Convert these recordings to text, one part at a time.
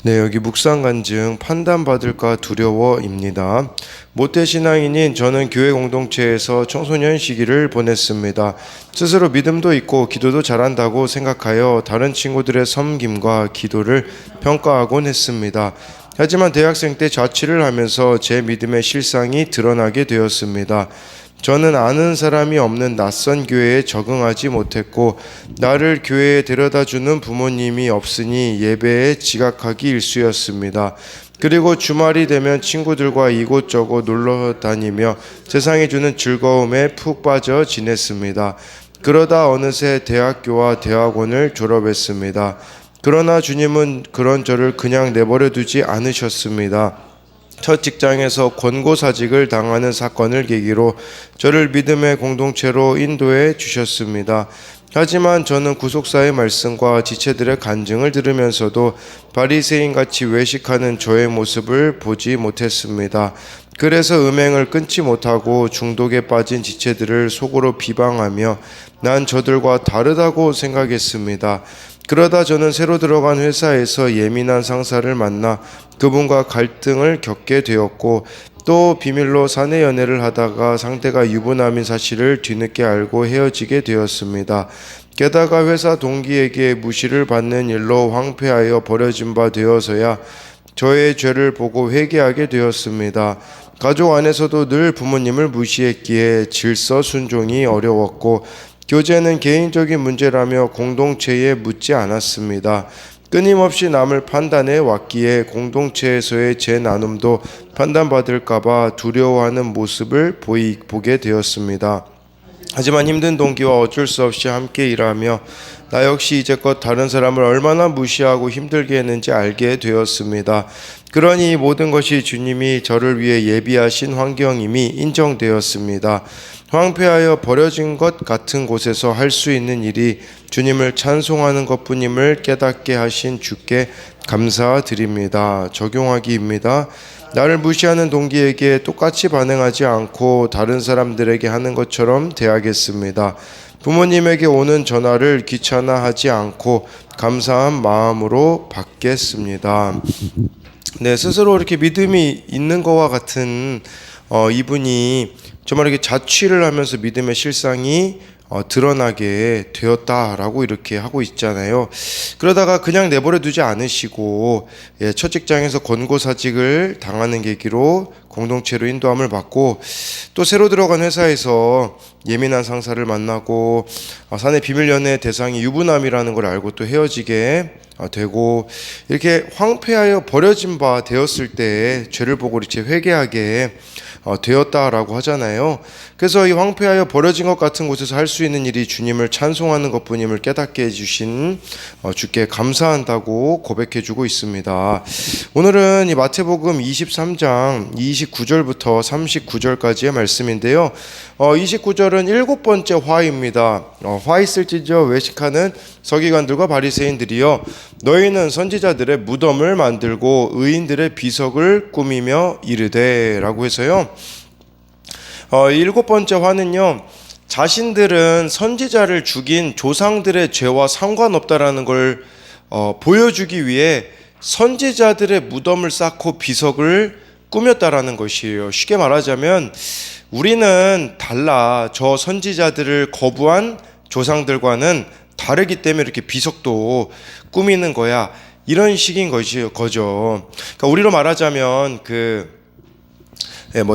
네, 여기 묵상 간증 판단받을까 두려워입니다. 모태신앙인인 저는 교회 공동체에서 청소년 시기를 보냈습니다. 스스로 믿음도 있고 기도도 잘한다고 생각하여 다른 친구들의 섬김과 기도를 평가하곤 했습니다. 하지만 대학생 때 자취를 하면서 제 믿음의 실상이 드러나게 되었습니다. 저는 아는 사람이 없는 낯선 교회에 적응하지 못했고 나를 교회에 데려다주는 부모님이 없으니 예배에 지각하기 일쑤였습니다. 그리고 주말이 되면 친구들과 이곳저곳 놀러 다니며 세상이 주는 즐거움에 푹 빠져 지냈습니다. 그러다 어느새 대학교와 대학원을 졸업했습니다. 그러나 주님은 그런 저를 그냥 내버려 두지 않으셨습니다. 첫 직장에서 권고사직을 당하는 사건을 계기로 저를 믿음의 공동체로 인도해 주셨습니다. 하지만 저는 구속사의 말씀과 지체들의 간증을 들으면서도 바리새인같이 외식하는 저의 모습을 보지 못했습니다. 그래서 음행을 끊지 못하고 중독에 빠진 지체들을 속으로 비방하며 난 저들과 다르다고 생각했습니다. 그러다 저는 새로 들어간 회사에서 예민한 상사를 만나 그분과 갈등을 겪게 되었고 또 비밀로 사내 연애를 하다가 상대가 유부남인 사실을 뒤늦게 알고 헤어지게 되었습니다. 게다가 회사 동기에게 무시를 받는 일로 황폐하여 버려진 바 되어서야 저의 죄를 보고 회개하게 되었습니다. 가족 안에서도 늘 부모님을 무시했기에 질서 순종이 어려웠고 교제는 개인적인 문제라며 공동체에 묻지 않았습니다. 끊임없이 남을 판단해 왔기에 공동체에서의 제 나눔도 판단받을까봐 두려워하는 모습을 보게 되었습니다. 하지만 힘든 동기와 어쩔 수 없이 함께 일하며 나 역시 이제껏 다른 사람을 얼마나 무시하고 힘들게 했는지 알게 되었습니다. 그러니 모든 것이 주님이 저를 위해 예비하신 환경임이 인정되었습니다. 황폐하여 버려진 것 같은 곳에서 할 수 있는 일이 주님을 찬송하는 것뿐임을 깨닫게 하신 주께 감사드립니다. 적용하기입니다. 나를 무시하는 동기에게 똑같이 반응하지 않고 다른 사람들에게 하는 것처럼 대하겠습니다. 부모님에게 오는 전화를 귀찮아하지 않고 감사한 마음으로 받겠습니다. 네, 스스로 이렇게 믿음이 있는 것과 같은 이분이 정말 이렇게 자취를 하면서 믿음의 실상이 드러나게 되었다라고 이렇게 하고 있잖아요. 그러다가 그냥 내버려 두지 않으시고 첫 직장에서 권고사직을 당하는 계기로 공동체로 인도함을 받고 또 새로 들어간 회사에서 예민한 상사를 만나고 사내 비밀 연애 대상이 유부남이라는 걸 알고 또 헤어지게 되고 이렇게 황폐하여 버려진 바 되었을 때 죄를 보고 이렇게 회개하게 되었다라고 하잖아요. 그래서 이 황폐하여 버려진 것 같은 곳에서 할 수 있는 일이 주님을 찬송하는 것뿐임을 깨닫게 해주신 주께 감사한다고 고백해주고 있습니다. 오늘은 이 마태복음 23장 29절부터 39절까지의 말씀인데요. 29절은 7번째 화입니다. 화 있을지저 외식하는 서기관들과 바리새인들이여 너희는 선지자들의 무덤을 만들고 의인들의 비석을 꾸미며 이르되 라고 해서요. 7번째 화는요, 자신들은 선지자를 죽인 조상들의 죄와 상관없다라는 걸 보여주기 위해 선지자들의 무덤을 쌓고 비석을 꾸몄다라는 것이에요. 쉽게 말하자면 우리는 달라. 저 선지자들을 거부한 조상들과는 다르기 때문에 이렇게 비석도 꾸미는 거야. 이런 식인 거죠. 그러니까 우리로 말하자면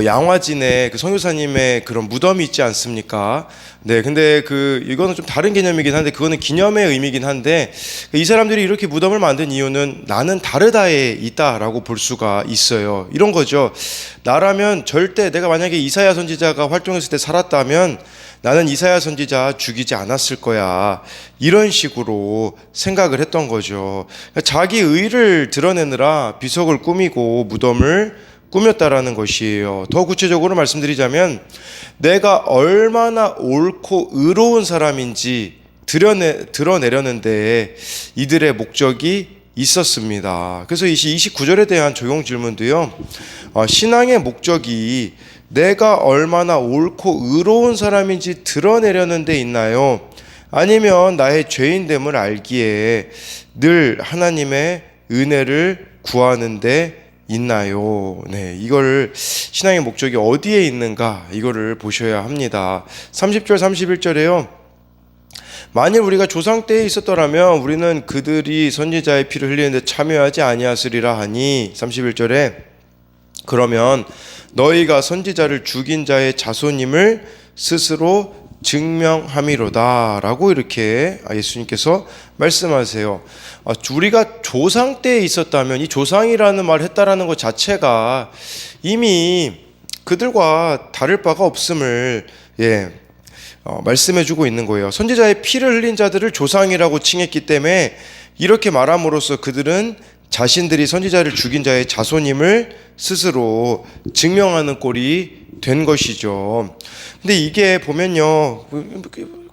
양화진에 선교사님의 그런 무덤이 있지 않습니까? 네, 근데 이거는 좀 다른 개념이긴 한데, 그거는 기념의 의미긴 한데, 이 사람들이 이렇게 무덤을 만든 이유는 나는 다르다에 있다라고 볼 수가 있어요. 이런 거죠. 나라면 절대 내가 만약에 이사야 선지자가 활동했을 때 살았다면 나는 이사야 선지자 죽이지 않았을 거야. 이런 식으로 생각을 했던 거죠. 자기 의를 드러내느라 비석을 꾸미고 무덤을 꾸몄다라는 것이에요. 더 구체적으로 말씀드리자면 내가 얼마나 옳고 의로운 사람인지 드러내려는 데에 이들의 목적이 있었습니다. 그래서 이 29절에 대한 적용 질문도요. 신앙의 목적이 내가 얼마나 옳고 의로운 사람인지 드러내려는 데 있나요? 아니면 나의 죄인됨을 알기에 늘 하나님의 은혜를 구하는 데 있나요? 네, 이걸 신앙의 목적이 어디에 있는가 이거를 보셔야 합니다. 30절 31절에요. 만일 우리가 조상 때에 있었더라면 우리는 그들이 선지자의 피를 흘리는데 참여하지 아니하으리라 하니 31절에 그러면 너희가 선지자를 죽인 자의 자손임을 스스로 증명함이로다 라고 이렇게 예수님께서 말씀하세요. 우리가 조상 때에 있었다면 이 조상이라는 말을 했다라는 것 자체가 이미 그들과 다를 바가 없음을 말씀해주고 있는 거예요. 선지자의 피를 흘린 자들을 조상이라고 칭했기 때문에 이렇게 말함으로써 그들은 자신들이 선지자를 죽인 자의 자손임을 스스로 증명하는 꼴이 된 것이죠. 근데 이게 보면요,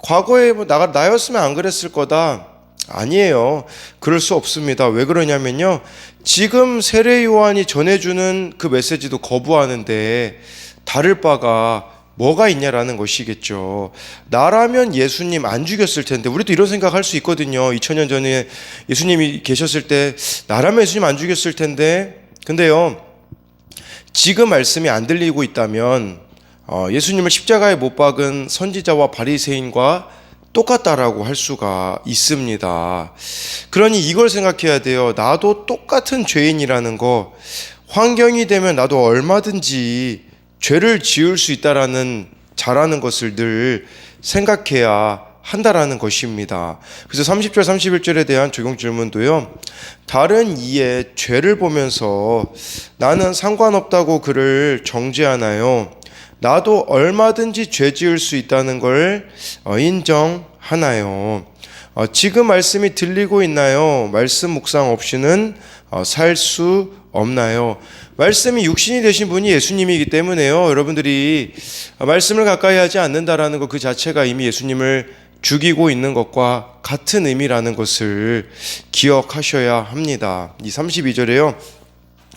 과거에 나였으면 안 그랬을 거다. 아니에요. 그럴 수 없습니다. 왜 그러냐면요, 지금 세례 요한이 전해주는 그 메시지도 거부하는데 다를 바가 뭐가 있냐라는 것이겠죠. 나라면 예수님 안 죽였을 텐데, 우리도 이런 생각할 수 있거든요. 2000년 전에 예수님이 계셨을 때 나라면 예수님 안 죽였을 텐데. 근데요, 지금 말씀이 안 들리고 있다면 예수님을 십자가에 못 박은 선지자와 바리새인과 똑같다라고 할 수가 있습니다. 그러니 이걸 생각해야 돼요. 나도 똑같은 죄인이라는 거, 환경이 되면 나도 얼마든지 죄를 지을 수 있다라는 잘하는 것을 늘 생각해야 한다라는 것입니다. 그래서 30절 31절에 대한 적용 질문도요, 다른 이의 죄를 보면서 나는 상관없다고 그를 정죄하나요? 나도 얼마든지 죄 지을 수 있다는 걸 인정하나요? 지금 말씀이 들리고 있나요? 말씀 묵상 없이는 살 수 없나요? 말씀이 육신이 되신 분이 예수님이기 때문에요, 여러분들이 말씀을 가까이 하지 않는다라는 것 그 자체가 이미 예수님을 죽이고 있는 것과 같은 의미라는 것을 기억하셔야 합니다. 이 32절에요.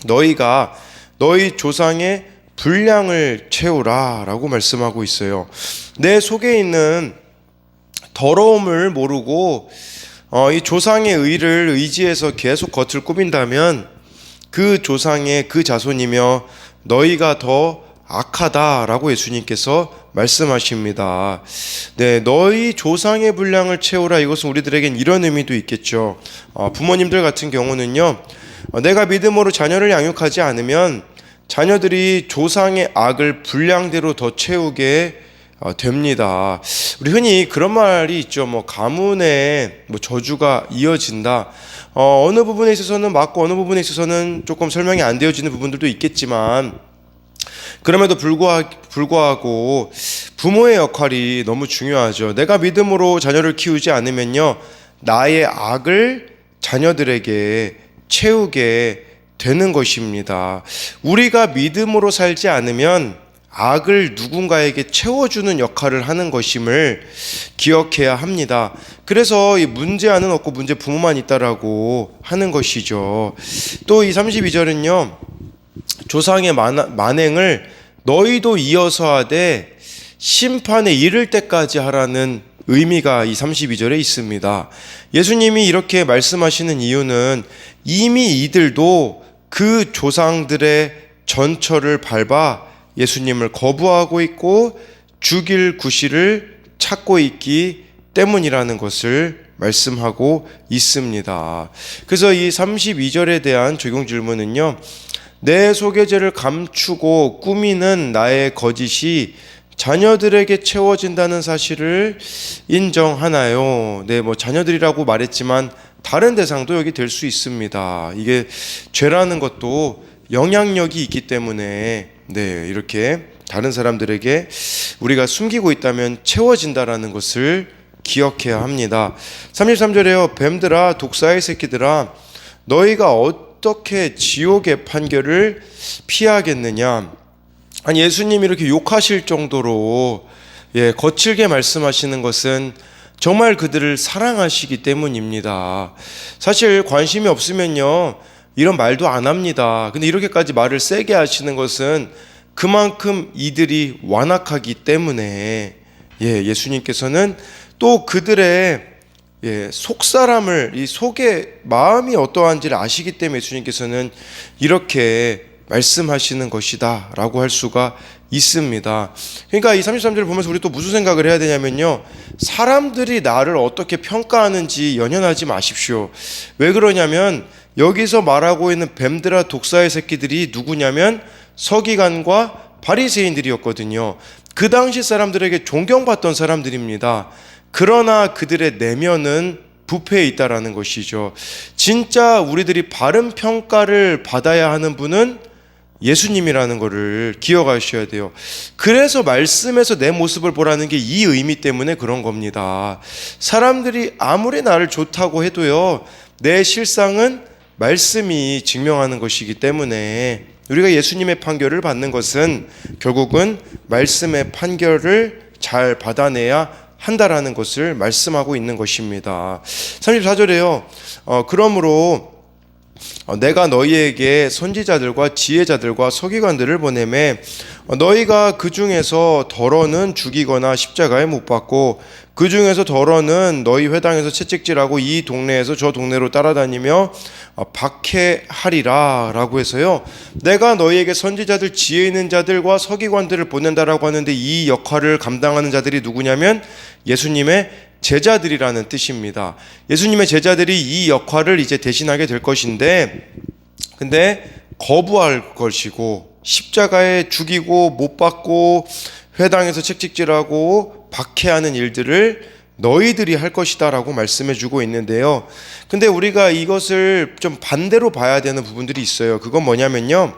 너희가 너희 조상의 분량을 채우라 라고 말씀하고 있어요. 내 속에 있는 더러움을 모르고 이 조상의 의를 의지해서 계속 겉을 꾸민다면 그 조상의 그 자손이며 너희가 더 악하다라고 예수님께서 말씀하십니다. 네, 너희 조상의 분량을 채우라. 이것은 우리들에겐 이런 의미도 있겠죠. 부모님들 같은 경우는요, 내가 믿음으로 자녀를 양육하지 않으면 자녀들이 조상의 악을 분량대로 더 채우게 됩니다. 우리 흔히 그런 말이 있죠. 가문에 저주가 이어진다. 어느 부분에 있어서는 맞고 어느 부분에 있어서는 조금 설명이 안 되어지는 부분들도 있겠지만, 그럼에도 불구하고 부모의 역할이 너무 중요하죠. 내가 믿음으로 자녀를 키우지 않으면요, 나의 악을 자녀들에게 채우게 되는 것입니다. 우리가 믿음으로 살지 않으면 악을 누군가에게 채워주는 역할을 하는 것임을 기억해야 합니다. 그래서 이 문제아는 없고 문제 부모만 있다라고 하는 것이죠. 또 이 32절은요, 조상의 만행을 너희도 이어서 하되 심판에 이를 때까지 하라는 의미가 이 32절에 있습니다. 예수님이 이렇게 말씀하시는 이유는 이미 이들도 그 조상들의 전철을 밟아 예수님을 거부하고 있고 죽일 구실을 찾고 있기 때문이라는 것을 말씀하고 있습니다. 그래서 이 32절에 대한 적용 질문은요, 내 속의 죄를 감추고 꾸미는 나의 거짓이 자녀들에게 채워진다는 사실을 인정하나요? 네, 자녀들이라고 말했지만 다른 대상도 여기 될 수 있습니다. 이게 죄라는 것도 영향력이 있기 때문에 이렇게 다른 사람들에게 우리가 숨기고 있다면 채워진다라는 것을 기억해야 합니다. 33절에요. 뱀들아, 독사의 새끼들아, 너희가 어떻게 지옥의 판결을 피하겠느냐. 아니, 예수님이 이렇게 욕하실 정도로 거칠게 말씀하시는 것은 정말 그들을 사랑하시기 때문입니다. 사실 관심이 없으면요, 이런 말도 안 합니다. 근데 이렇게까지 말을 세게 하시는 것은 그만큼 이들이 완악하기 때문에 예수님께서는 또 그들의 속사람을, 이 속의 마음이 어떠한지를 아시기 때문에 예수님께서는 이렇게 말씀하시는 것이다 라고 할 수가 있습니다. 그러니까 이 33절을 보면서 우리 또 무슨 생각을 해야 되냐면요, 사람들이 나를 어떻게 평가하는지 연연하지 마십시오. 왜 그러냐면 여기서 말하고 있는 뱀들아 독사의 새끼들이 누구냐면 서기관과 바리새인들이었거든요. 그 당시 사람들에게 존경받던 사람들입니다. 그러나 그들의 내면은 부패해 있다라는 것이죠. 진짜 우리들이 바른 평가를 받아야 하는 분은 예수님이라는 것을 기억하셔야 돼요. 그래서 말씀에서 내 모습을 보라는 게 이 의미 때문에 그런 겁니다. 사람들이 아무리 나를 좋다고 해도요, 내 실상은 말씀이 증명하는 것이기 때문에 우리가 예수님의 판결을 받는 것은 결국은 말씀의 판결을 잘 받아내야 한다라는 것을 말씀하고 있는 것입니다. 34절에요. 그러므로 내가 너희에게 선지자들과 지혜자들과 서기관들을 보내매 너희가 그 중에서 더러는 죽이거나 십자가에 못 박고 그 중에서 더러는 너희 회당에서 채찍질하고 이 동네에서 저 동네로 따라다니며 박해하리라 라고 해서요, 내가 너희에게 선지자들, 지혜 있는 자들과 서기관들을 보낸다라고 하는데 이 역할을 감당하는 자들이 누구냐면 예수님의 제자들이라는 뜻입니다. 예수님의 제자들이 이 역할을 이제 대신하게 될 것인데, 근데 거부할 것이고 십자가에 죽이고 못 박고 회당에서 채찍질하고 박해하는 일들을 너희들이 할 것이다 라고 말씀해 주고 있는데요. 근데 우리가 이것을 좀 반대로 봐야 되는 부분들이 있어요. 그건 뭐냐면요,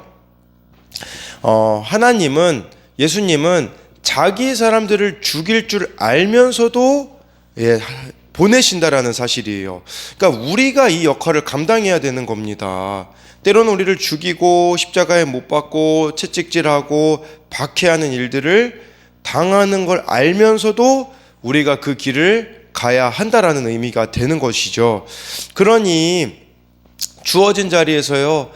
예수님은 자기 사람들을 죽일 줄 알면서도 보내신다라는 사실이에요. 그러니까 우리가 이 역할을 감당해야 되는 겁니다. 때로는 우리를 죽이고 십자가에 못 박고 채찍질하고 박해하는 일들을 당하는 걸 알면서도 우리가 그 길을 가야 한다라는 의미가 되는 것이죠. 그러니 주어진 자리에서요,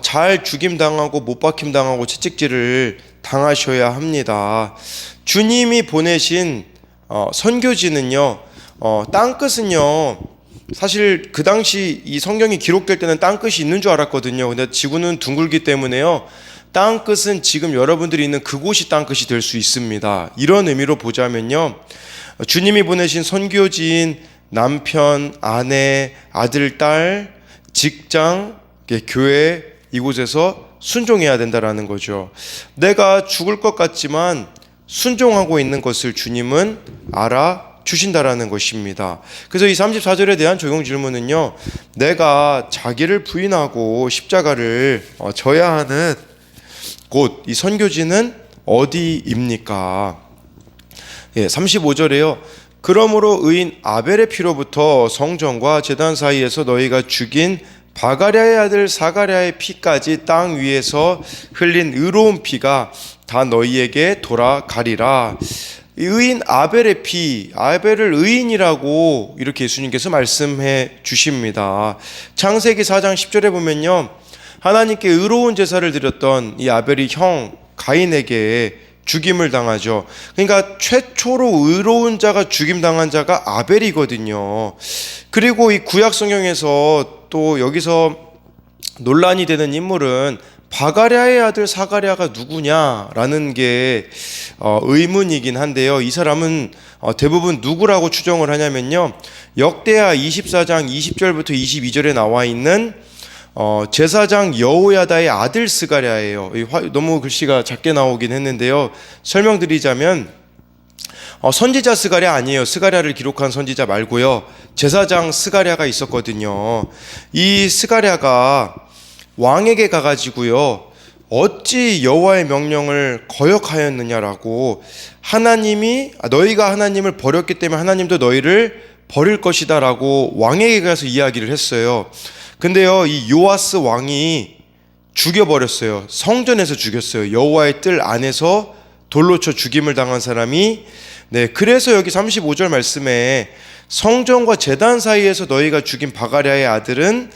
잘 죽임당하고 못 박힘당하고 채찍질을 당하셔야 합니다. 주님이 보내신 선교지는요, 땅끝은요, 사실 그 당시 이 성경이 기록될 때는 땅끝이 있는 줄 알았거든요. 근데 지구는 둥글기 때문에요, 땅끝은 지금 여러분들이 있는 그곳이 땅끝이 될 수 있습니다. 이런 의미로 보자면요, 주님이 보내신 선교지인 남편, 아내, 아들, 딸, 직장, 교회, 이곳에서 순종해야 된다라는 거죠. 내가 죽을 것 같지만 순종하고 있는 것을 주님은 알아주신다라는 것입니다. 그래서 이 34절에 대한 적용 질문은요, 내가 자기를 부인하고 십자가를 져야 하는 곳, 이 선교지는 어디입니까? 35절에요. 그러므로 의인 아벨의 피로부터 성전과 제단 사이에서 너희가 죽인 바가랴의 아들 사가랴의 피까지 땅 위에서 흘린 의로운 피가 다 너희에게 돌아가리라. 의인 아벨의 피, 아벨을 의인이라고 이렇게 예수님께서 말씀해 주십니다. 창세기 4장 10절에 보면요, 하나님께 의로운 제사를 드렸던 이 아벨이 형 가인에게 죽임을 당하죠. 그러니까 최초로 의로운 자가 죽임당한 자가 아벨이거든요. 그리고 이 구약 성경에서 또 여기서 논란이 되는 인물은 바가랴의 아들 사가랴가 누구냐라는 게 의문이긴 한데요. 이 사람은 대부분 누구라고 추정을 하냐면요, 역대하 24장 20절부터 22절에 나와 있는 제사장 여호야다의 아들 스가랴예요. 너무 글씨가 작게 나오긴 했는데요, 설명드리자면 선지자 스가랴 아니에요. 스가랴를 기록한 선지자 말고요, 제사장 스가랴가 있었거든요. 이 스가랴가 왕에게 가가지고요, 어찌 여호와의 명령을 거역하였느냐라고, 너희가 하나님을 버렸기 때문에 하나님도 너희를 버릴 것이다 라고 왕에게 가서 이야기를 했어요. 근데요, 이 요아스 왕이 죽여버렸어요. 성전에서 죽였어요. 여호와의 뜰 안에서 돌로 쳐 죽임을 당한 사람이. 그래서 여기 35절 말씀에 성전과 제단 사이에서 너희가 죽인 바가랴의 아들은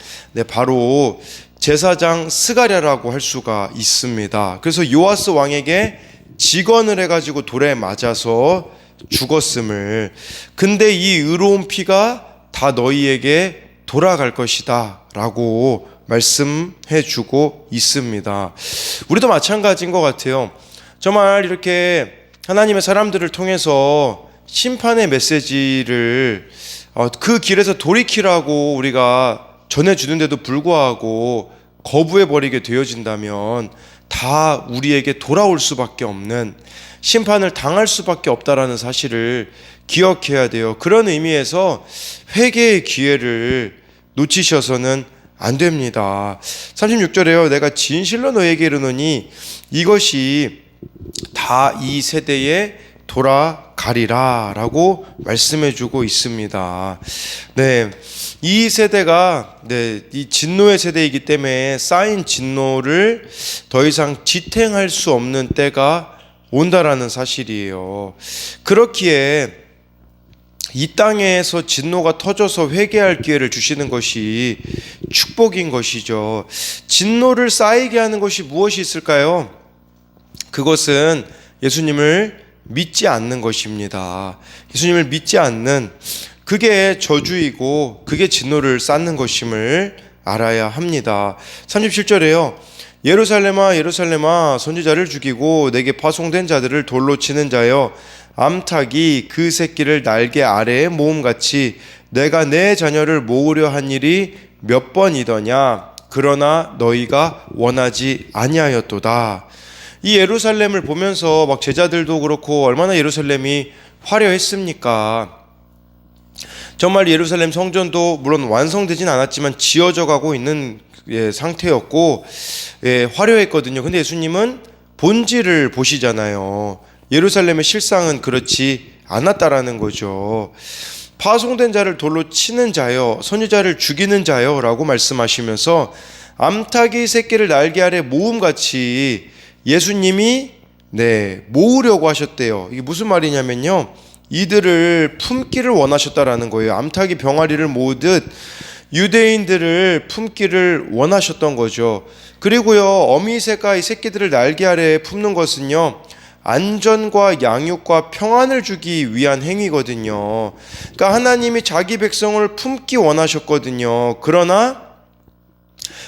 바로 제사장 스가랴라고 할 수가 있습니다. 그래서 요아스 왕에게 직언을 해가지고 돌에 맞아서 죽었음을. 근데 이 의로운 피가 다 너희에게 돌아갈 것이다 라고 말씀해 주고 있습니다. 우리도 마찬가지인 것 같아요. 정말 이렇게 하나님의 사람들을 통해서 심판의 메시지를 그 길에서 돌이키라고 우리가 전해주는데도 불구하고 거부해버리게 되어진다면 다 우리에게 돌아올 수밖에 없는, 심판을 당할 수밖에 없다라는 사실을 기억해야 돼요. 그런 의미에서 회개의 기회를 놓치셔서는 안 됩니다. 36절에요. 내가 진실로 너에게 이르노니 이것이 다 이 세대에 돌아가리라 라고 말씀해 주고 있습니다. 네, 이 세대가 이 진노의 세대이기 때문에 쌓인 진노를 더 이상 지탱할 수 없는 때가 온다라는 사실이에요. 그렇기에 이 땅에서 진노가 터져서 회개할 기회를 주시는 것이 축복인 것이죠. 진노를 쌓이게 하는 것이 무엇이 있을까요? 그것은 예수님을 믿지 않는 것입니다. 예수님을 믿지 않는, 그게 저주이고 그게 진노를 쌓는 것임을 알아야 합니다. 37절에요. 예루살렘아 예루살렘아 선지자를 죽이고 내게 파송된 자들을 돌로 치는 자여, 암탉이 그 새끼를 날개 아래에 모음같이 내가 내 자녀를 모으려 한 일이 몇 번이더냐. 그러나 너희가 원하지 아니하였도다. 이 예루살렘을 보면서 막 제자들도 그렇고 얼마나 예루살렘이 화려했습니까? 정말 예루살렘 성전도 물론 완성되진 않았지만 지어져 가고 있는 상태였고 화려했거든요. 근데 예수님은 본질을 보시잖아요. 예루살렘의 실상은 그렇지 않았다라는 거죠. 파송된 자를 돌로 치는 자여, 선지자를 죽이는 자여 라고 말씀하시면서 암탉이 새끼를 날개 아래 모음같이 예수님이 모으려고 하셨대요. 이게 무슨 말이냐면요, 이들을 품기를 원하셨다라는 거예요. 암탉이 병아리를 모으듯 유대인들을 품기를 원하셨던 거죠. 그리고요, 어미새가 이 새끼들을 날개 아래에 품는 것은요, 안전과 양육과 평안을 주기 위한 행위거든요. 그러니까 하나님이 자기 백성을 품기 원하셨거든요. 그러나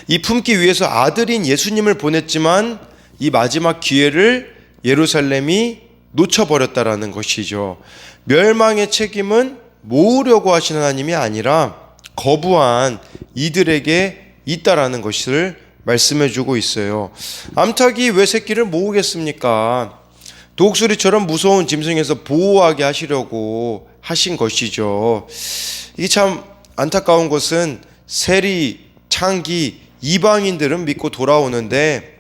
이 품기 위해서 아들인 예수님을 보냈지만 이 마지막 기회를 예루살렘이 놓쳐버렸다라는 것이죠. 멸망의 책임은 모으려고 하신 하나님이 아니라 거부한 이들에게 있다라는 것을 말씀해주고 있어요. 암탉이 왜 새끼를 모으겠습니까? 독수리처럼 무서운 짐승에서 보호하게 하시려고 하신 것이죠. 이게 참 안타까운 것은 세리, 창기, 이방인들은 믿고 돌아오는데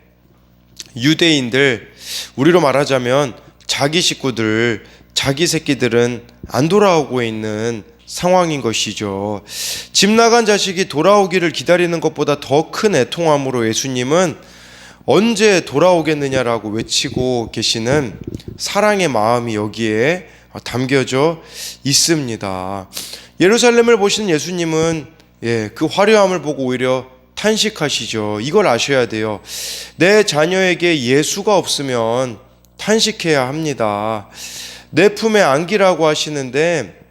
유대인들, 우리로 말하자면 자기 식구들, 자기 새끼들은 안 돌아오고 있는 상황인 것이죠. 집 나간 자식이 돌아오기를 기다리는 것보다 더 큰 애통함으로 예수님은 언제 돌아오겠느냐라고 외치고 계시는 사랑의 마음이 여기에 담겨져 있습니다. 예루살렘을 보시는 예수님은 그 화려함을 보고 오히려 탄식하시죠. 이걸 아셔야 돼요. 내 자녀에게 예수가 없으면 탄식해야 합니다. 내 품에 안기라고 하시는데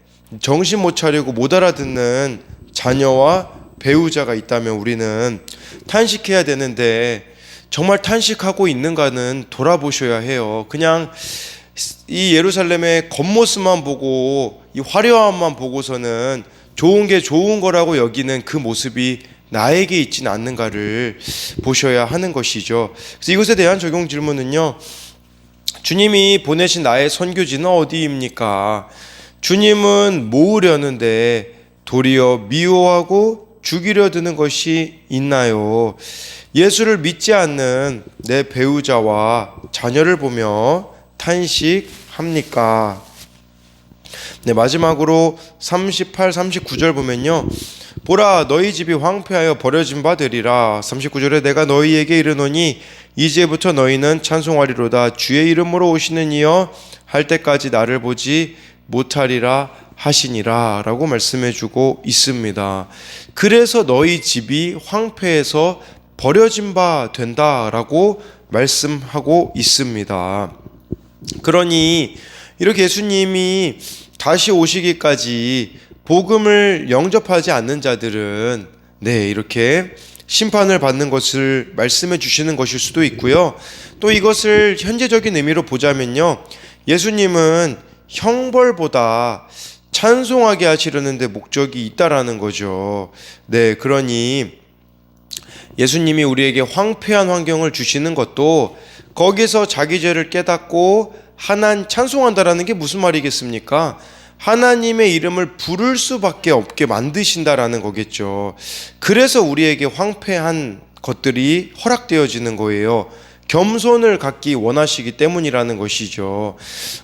정신 못 차리고 못 알아듣는 자녀와 배우자가 있다면 우리는 탄식해야 되는데 정말 탄식하고 있는가는 돌아보셔야 해요. 그냥 이 예루살렘의 겉모습만 보고 이 화려함만 보고서는 좋은 게 좋은 거라고 여기는 그 모습이 나에게 있지는 않는가를 보셔야 하는 것이죠. 그래서 이것에 대한 적용 질문은요, 주님이 보내신 나의 선교지는 어디입니까? 주님은 모으려는데 도리어 미워하고 죽이려 드는 것이 있나요? 예수를 믿지 않는 내 배우자와 자녀를 보며 탄식합니까? 마지막으로 38, 39절 보면요, 보라 너희 집이 황폐하여 버려진 바 되리라. 39절에 내가 너희에게 이르노니 이제부터 너희는 찬송하리로다. 주의 이름으로 오시는 이여 할 때까지 나를 보지 못하리라 하시니라 라고 말씀해주고 있습니다. 그래서 너희 집이 황폐해서 버려진 바 된다라고 말씀하고 있습니다. 그러니 이렇게 예수님이 다시 오시기까지 복음을 영접하지 않는 자들은 이렇게 심판을 받는 것을 말씀해 주시는 것일 수도 있고요. 또 이것을 현재적인 의미로 보자면요, 예수님은 형벌보다 찬송하게 하시려는데 목적이 있다라는 거죠. 그러니 예수님이 우리에게 황폐한 환경을 주시는 것도 거기서 자기 죄를 깨닫고 하나님 찬송한다라는 게 무슨 말이겠습니까? 하나님의 이름을 부를 수밖에 없게 만드신다라는 거겠죠. 그래서 우리에게 황폐한 것들이 허락되어지는 거예요. 겸손을 갖기 원하시기 때문이라는 것이죠.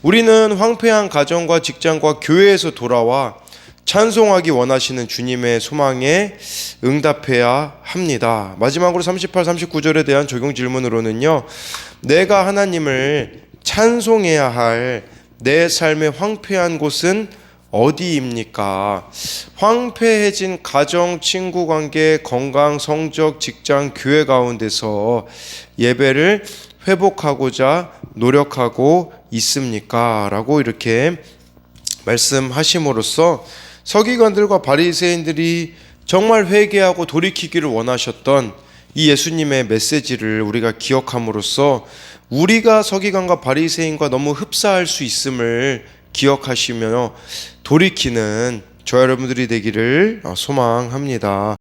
우리는 황폐한 가정과 직장과 교회에서 돌아와 찬송하기 원하시는 주님의 소망에 응답해야 합니다. 마지막으로 38, 39절에 대한 적용 질문으로는요, 내가 하나님을 찬송해야 할 내 삶의 황폐한 곳은 어디입니까? 황폐해진 가정, 친구 관계, 건강, 성적, 직장, 교회 가운데서 예배를 회복하고자 노력하고 있습니까? 라고 이렇게 말씀하심으로써 서기관들과 바리새인들이 정말 회개하고 돌이키기를 원하셨던 이 예수님의 메시지를 우리가 기억함으로써 우리가 서기관과 바리새인과 너무 흡사할 수 있음을 기억하시며 돌이키는 저 여러분들이 되기를 소망합니다.